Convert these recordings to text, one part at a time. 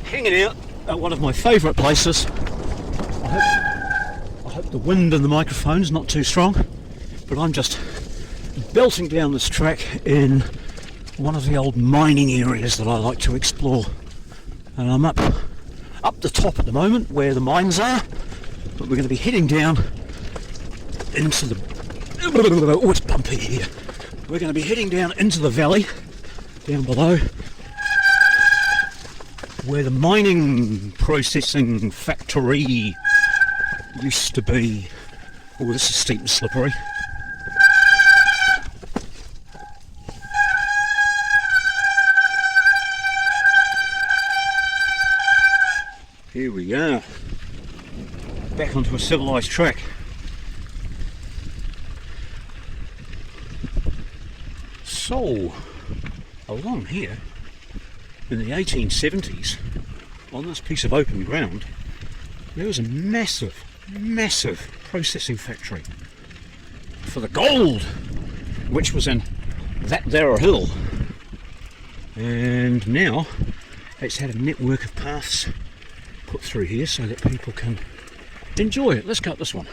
hanging out at one of my favourite places. I hope the wind in the microphone's not too strong, but I'm just belting down this track in one of the old mining areas that I like to explore. And I'm up the top at the moment where the mines are, but we're going to be heading down into the... Oh, it's bumpy here. We're going to be heading down into the valley, down below, where the mining processing factory used to be. Oh, this is steep and slippery. Here we are, back onto a civilised track. So, along here, in the 1870s, on this piece of open ground, there was a massive processing factory for the gold, which was in that there hill. And now it's had a network of paths put through here so that people can enjoy it. Let's go up this one.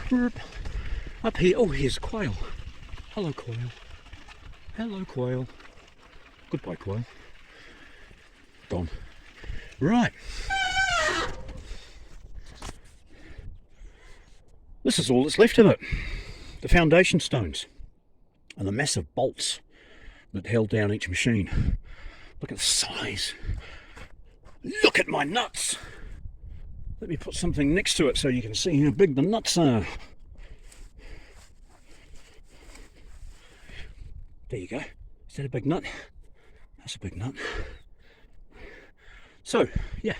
Up here, oh, here's a quail. Hello, quail. Hello, quail. Goodbye, quail. Gone. Right. This is all that's left of it. The foundation stones and the massive bolts that held down each machine. Look at the size. Look at my nuts. Let me put something next to it so you can see how big the nuts are. There you go. Is that a big nut? That's a big nut. So, yeah,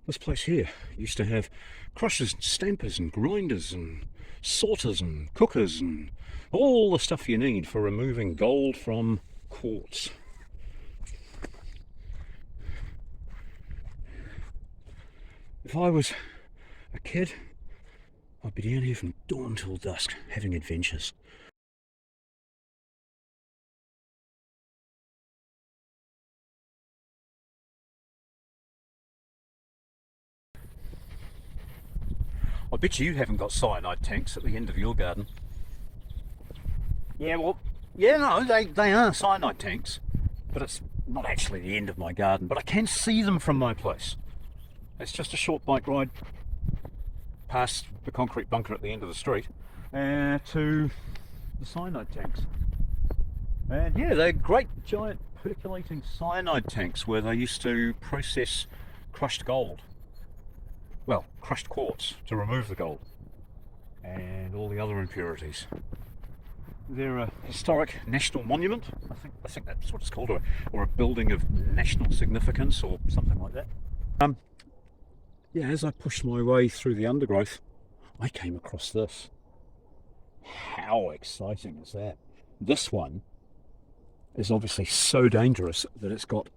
this place here used to have crushers and stampers and grinders and sorters and cookers and all the stuff you need for removing gold from quartz. If I was a kid, I'd be down here from dawn till dusk having adventures. I bet you haven't got cyanide tanks at the end of your garden. Yeah, well, yeah, no, they are cyanide tanks, but it's not actually the end of my garden, but I can see them from my place. It's just a short bike ride past the concrete bunker at the end of the street to the cyanide tanks. And yeah, they're great giant percolating cyanide tanks where they used to process crushed gold. Well, crushed quartz to remove the gold and all the other impurities. They're a historic national monument. I think that's what it's called, or a building of national significance or something like that. Yeah, as I pushed my way through the undergrowth, I came across this. How exciting is that? This one is obviously so dangerous that it's got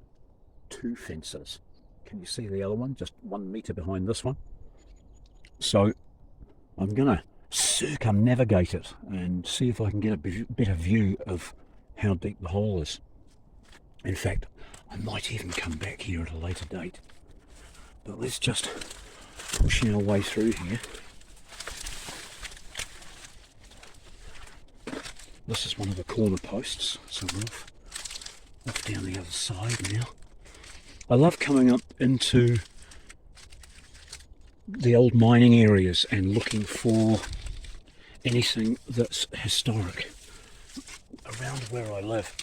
two fences. Can you see the other one? Just 1 metre behind this one. So I'm going to circumnavigate it and see if I can get a better view of how deep the hole is. In fact, I might even come back here at a later date. But let's just push our way through here. This is one of the corner posts, so we're off down the other side now. I love coming up into the old mining areas and looking for anything that's historic. Around where I live,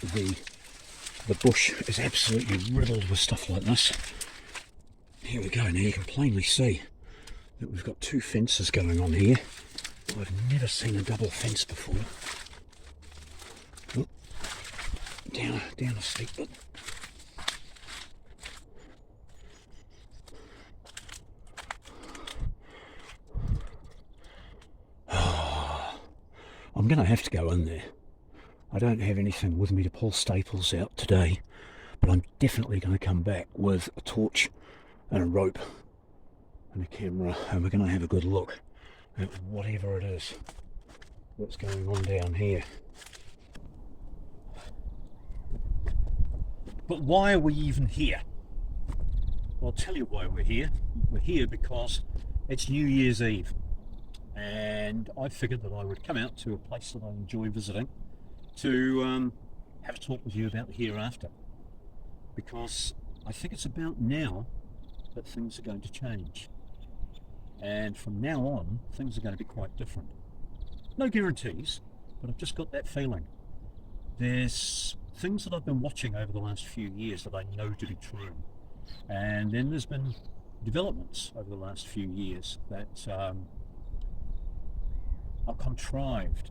the bush is absolutely riddled with stuff like this. Here we go. Now you can plainly see that we've got two fences going on here. I've never seen a double fence before. Oh, down a steep bit. I'm going to have to go in there. I don't have anything with me to pull staples out today, but I'm definitely going to come back with a torch and a rope and a camera, and we're going to have a good look at whatever it is that's going on down here. But why are we even here? I'll tell you why we're here. We're here because it's New Year's Eve, and I figured that I would come out to a place that I enjoy visiting to have a talk with you about the hereafter, because I think it's about now that things are going to change, and from now on things are going to be quite different. No guarantees, but I've just got that feeling. There's things that I've been watching over the last few years that I know to be true, and then there's been developments over the last few years that are contrived.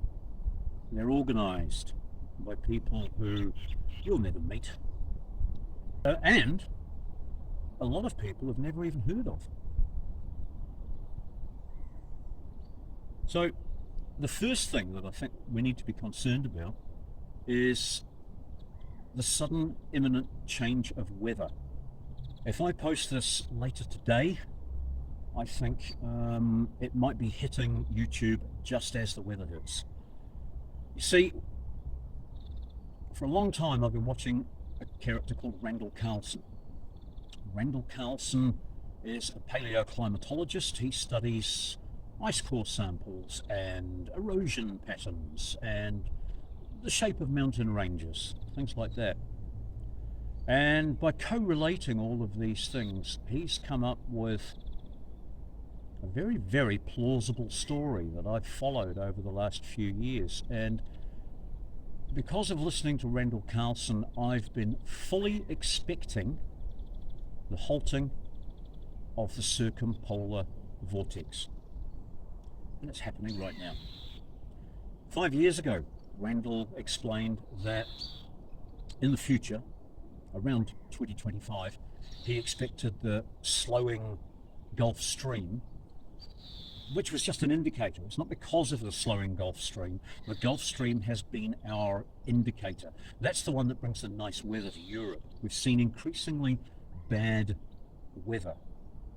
They're organised by people who you'll never meet, and a lot of people have never even heard of. So the first thing that I think we need to be concerned about is the sudden imminent change of weather. If I post this later today, I think it might be hitting YouTube just as the weather hits. You see, for a long time I've been watching a character called Randall Carlson. Randall Carlson is a paleoclimatologist. He studies ice core samples and erosion patterns and the shape of mountain ranges, things like that. And by correlating all of these things, he's come up with a very, very plausible story that I've followed over the last few years. And because of listening to Randall Carlson, I've been fully expecting the halting of the circumpolar vortex. And it's happening right now. 5 years ago, Randall explained that in the future, around 2025, he expected the slowing Gulf Stream, which was just an indicator. It's not because of the slowing Gulf Stream. The Gulf Stream has been our indicator. That's the one that brings the nice weather to Europe. We've seen increasingly bad weather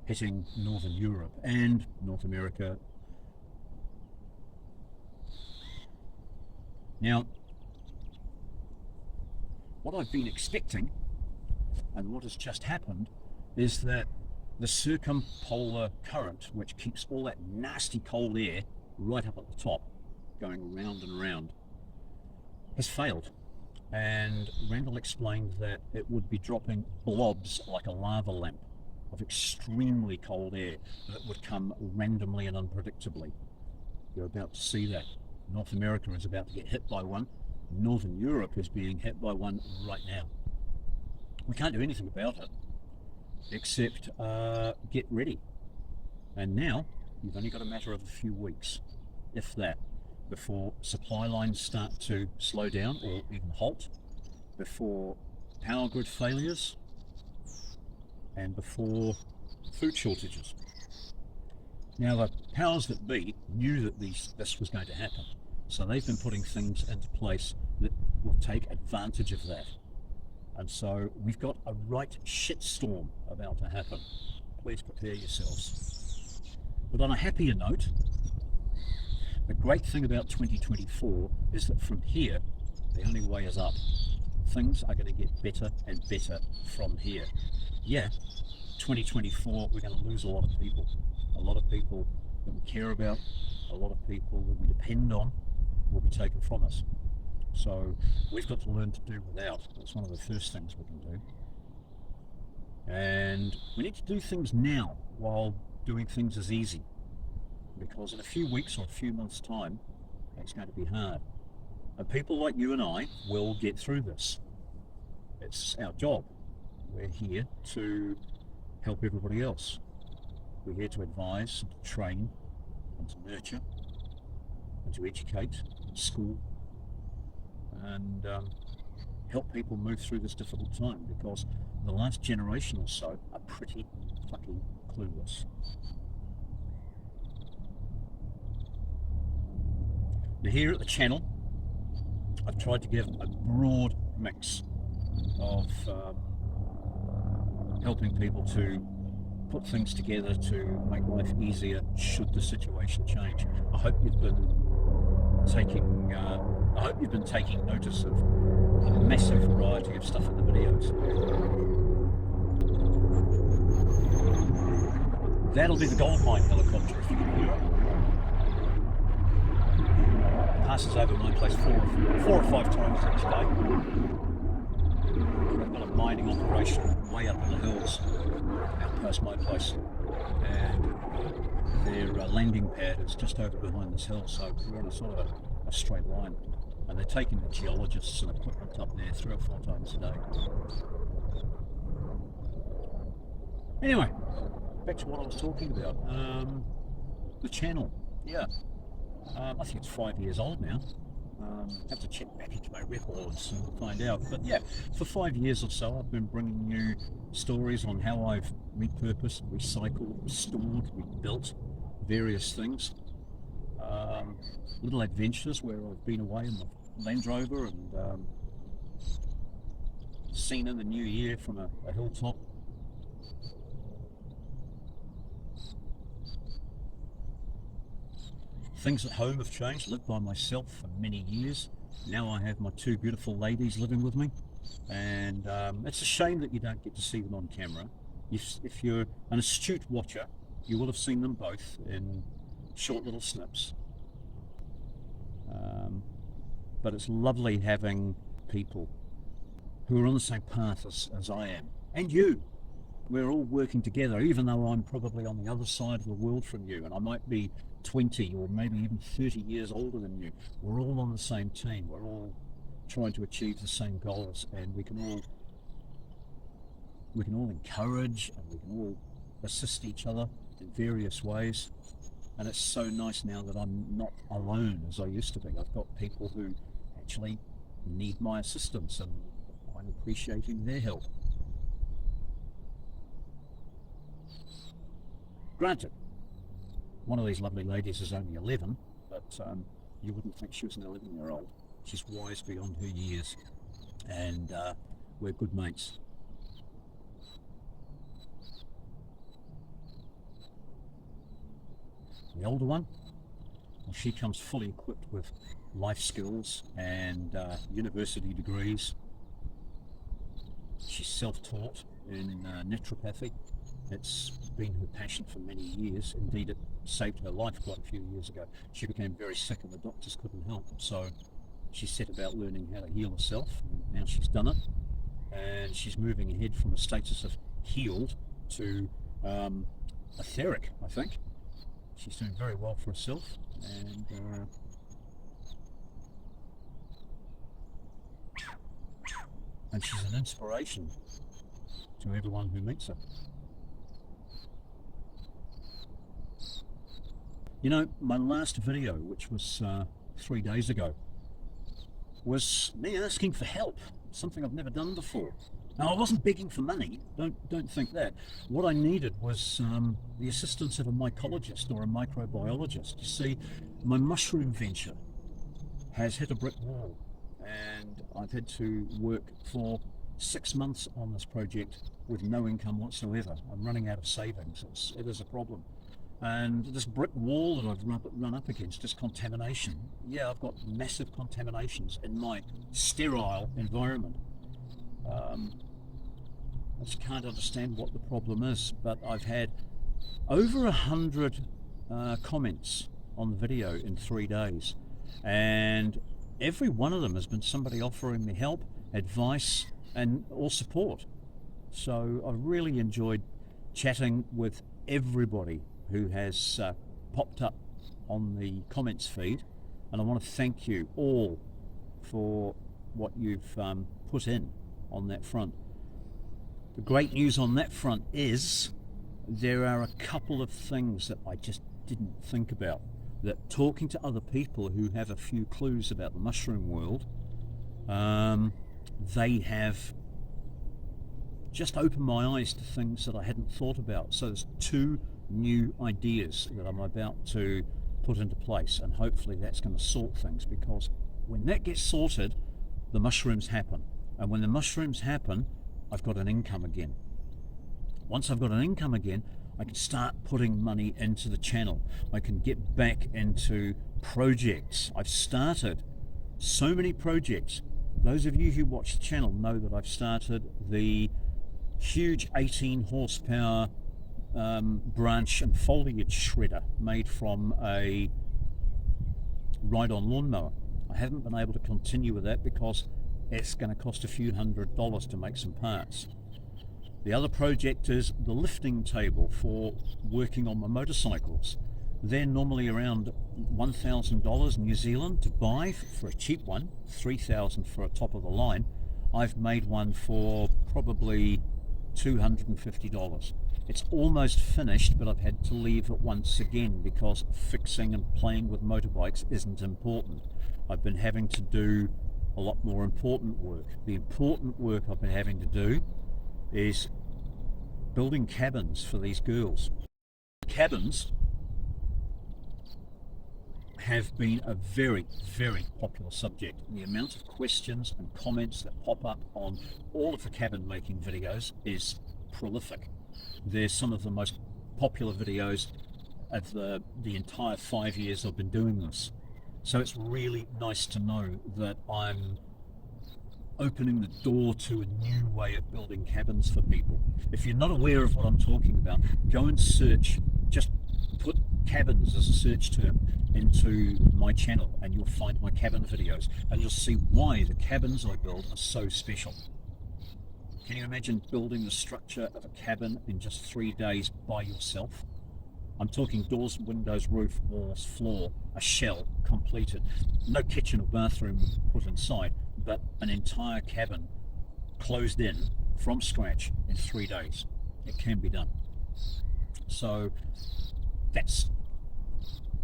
hitting Northern Europe and North America. Now, what I've been expecting and what has just happened is that the circumpolar current, which keeps all that nasty cold air right up at the top, going round and round, has failed. And Randall explained that it would be dropping blobs like a lava lamp of extremely cold air that would come randomly and unpredictably. You're about to see that. North America is about to get hit by one. Northern Europe is being hit by one right now. We can't do anything about it except get ready. And now you've only got a matter of a few weeks, if that, before supply lines start to slow down or even halt, before power grid failures, and before food shortages. Now, the powers that be knew that this was going to happen, so they've been putting things into place that will take advantage of that. And so we've got a right shitstorm about to happen. Please prepare yourselves. But on a happier note, the great thing about 2024 is that from here, the only way is up. Things are going to get better and better from here. Yeah, 2024, we're going to lose a lot of people. A lot of people that we care about, a lot of people that we depend on will be taken from us. So we've got to learn to do without. That's one of the first things we can do. And we need to do things now while doing things is easy. Because in a few weeks or a few months' time, it's going to be hard. And people like you and I will get through this. It's our job. We're here to help everybody else. We're here to advise, and to train, and to nurture, and to educate, and school, and help people move through this difficult time, because the last generation or so are pretty fucking clueless. Now, here at the channel, I've tried to give a broad mix of helping people to put things together to make life easier should the situation change. I hope you've been taking notice of a massive variety of stuff in the videos. That'll be the gold mine helicopter if you can hear it. Passes over my place four or five times each day. They've got a mining operation way up in the hills, out past my place, and their landing pad is just over behind this hill, so we're on a sort of a straight line, and they're taking the geologists and equipment up there 3 or 4 times a day. Anyway, back to what I was talking about. The channel, yeah. I think it's 5 years old now. Have to check back into my records and find out. But yeah, for 5 years or so, I've been bringing you stories on how I've repurposed, recycled, restored, rebuilt various things. Little adventures where I've been away in the Land Rover and seen in the new year from a hilltop. Things at home have changed. Lived by myself for many years. Now I have my 2 beautiful ladies living with me, and it's a shame that you don't get to see them on camera. If you're an astute watcher, you will have seen them both in short little snips. But it's lovely having people who are on the same path as I am, and you. We're all working together, even though I'm probably on the other side of the world from you, and I might be 20 or maybe even 30 years older than you. We're all on the same team. We're all trying to achieve the same goals, and we can all encourage and we can all assist each other in various ways. And it's so nice now that I'm not alone as I used to be. I've got people who actually need my assistance, and I'm appreciating their help. Granted, one of these lovely ladies is only 11, but you wouldn't think she was an 11-year-old. She's wise beyond her years, and we're good mates. The older one, well, she comes fully equipped with life skills and university degrees. She's self-taught in naturopathy. It's been her passion for many years. Indeed, it saved her life quite a few years ago. She became very sick and the doctors couldn't help. So she set about learning how to heal herself, and now she's done it. And she's moving ahead from a status of healed to etheric, I think. She's doing very well for herself, and she's an inspiration to everyone who meets her. You know, my last video, which was 3 days ago, was me asking for help, something I've never done before. Now, I wasn't begging for money, don't think that. What I needed was the assistance of a mycologist or a microbiologist. You see, my mushroom venture has hit a brick wall, and I've had to work for 6 months on this project with no income whatsoever. I'm running out of savings. It is a problem. And this brick wall that I've run up against is contamination. Yeah, I've got massive contaminations in my sterile environment. I just can't understand what the problem is, but I've had over 100 comments on the video in 3 days, and every one of them has been somebody offering me help, advice, or support. So I've really enjoyed chatting with everybody who has popped up on the comments feed, and I want to thank you all for what you've put in on that front. The great news on that front is there are a couple of things that I just didn't think about, that talking to other people who have a few clues about the mushroom world, they have just opened my eyes to things that I hadn't thought about. So there's 2 new ideas that I'm about to put into place, and hopefully that's going to sort things, because when that gets sorted, the mushrooms happen, and when the mushrooms happen, I've got an income again. Once I've got an income again, I can start putting money into the channel. I can get back into projects. I've started so many projects. Those of you who watch the channel know that I've started the huge 18 horsepower branch and foliage shredder made from a ride-on lawnmower. I haven't been able to continue with that because it's going to cost a few $100s to make some parts. The other project is the lifting table for working on my motorcycles. They're normally around $1,000 New Zealand to buy for a cheap one, $3,000 for a top of the line. I've made one for probably $250. It's almost finished, but I've had to leave it once again because fixing and playing with motorbikes isn't important. I've been having to do a lot more important work. The important work I've been having to do is building cabins for these girls. Cabins have been a very, very popular subject. The amount of questions and comments that pop up on all of the cabin making videos is prolific. They're some of the most popular videos of the entire 5 years I've been doing this. So it's really nice to know that I'm opening the door to a new way of building cabins for people. If you're not aware of what I'm talking about, go and search, just put cabins as a search term into my channel and you'll find my cabin videos and you'll see why the cabins I build are so special. Can you imagine building the structure of a cabin in just 3 days by yourself? I'm talking doors, windows, roof, walls, floor, a shell completed. No kitchen or bathroom put inside, but an entire cabin closed in from scratch in 3 days. It can be done. So that's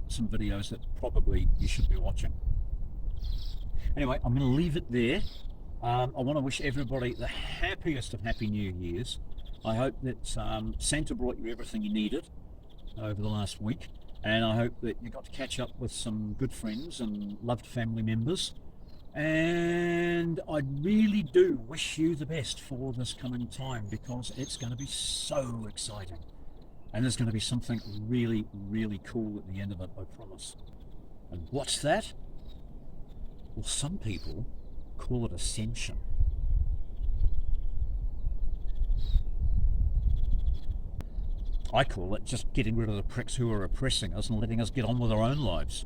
some videos that probably you should be watching. Anyway, I'm going to leave it there. I want to wish everybody the happiest of Happy New Years. I hope that Santa brought you everything you needed over the last week, and I hope that you got to catch up with some good friends and loved family members, and I really do wish you the best for this coming time because it's going to be so exciting and there's going to be something really, really cool at the end of it, I promise. And what's that? Well, some people call it ascension. I call it just getting rid of the pricks who are oppressing us and letting us get on with our own lives.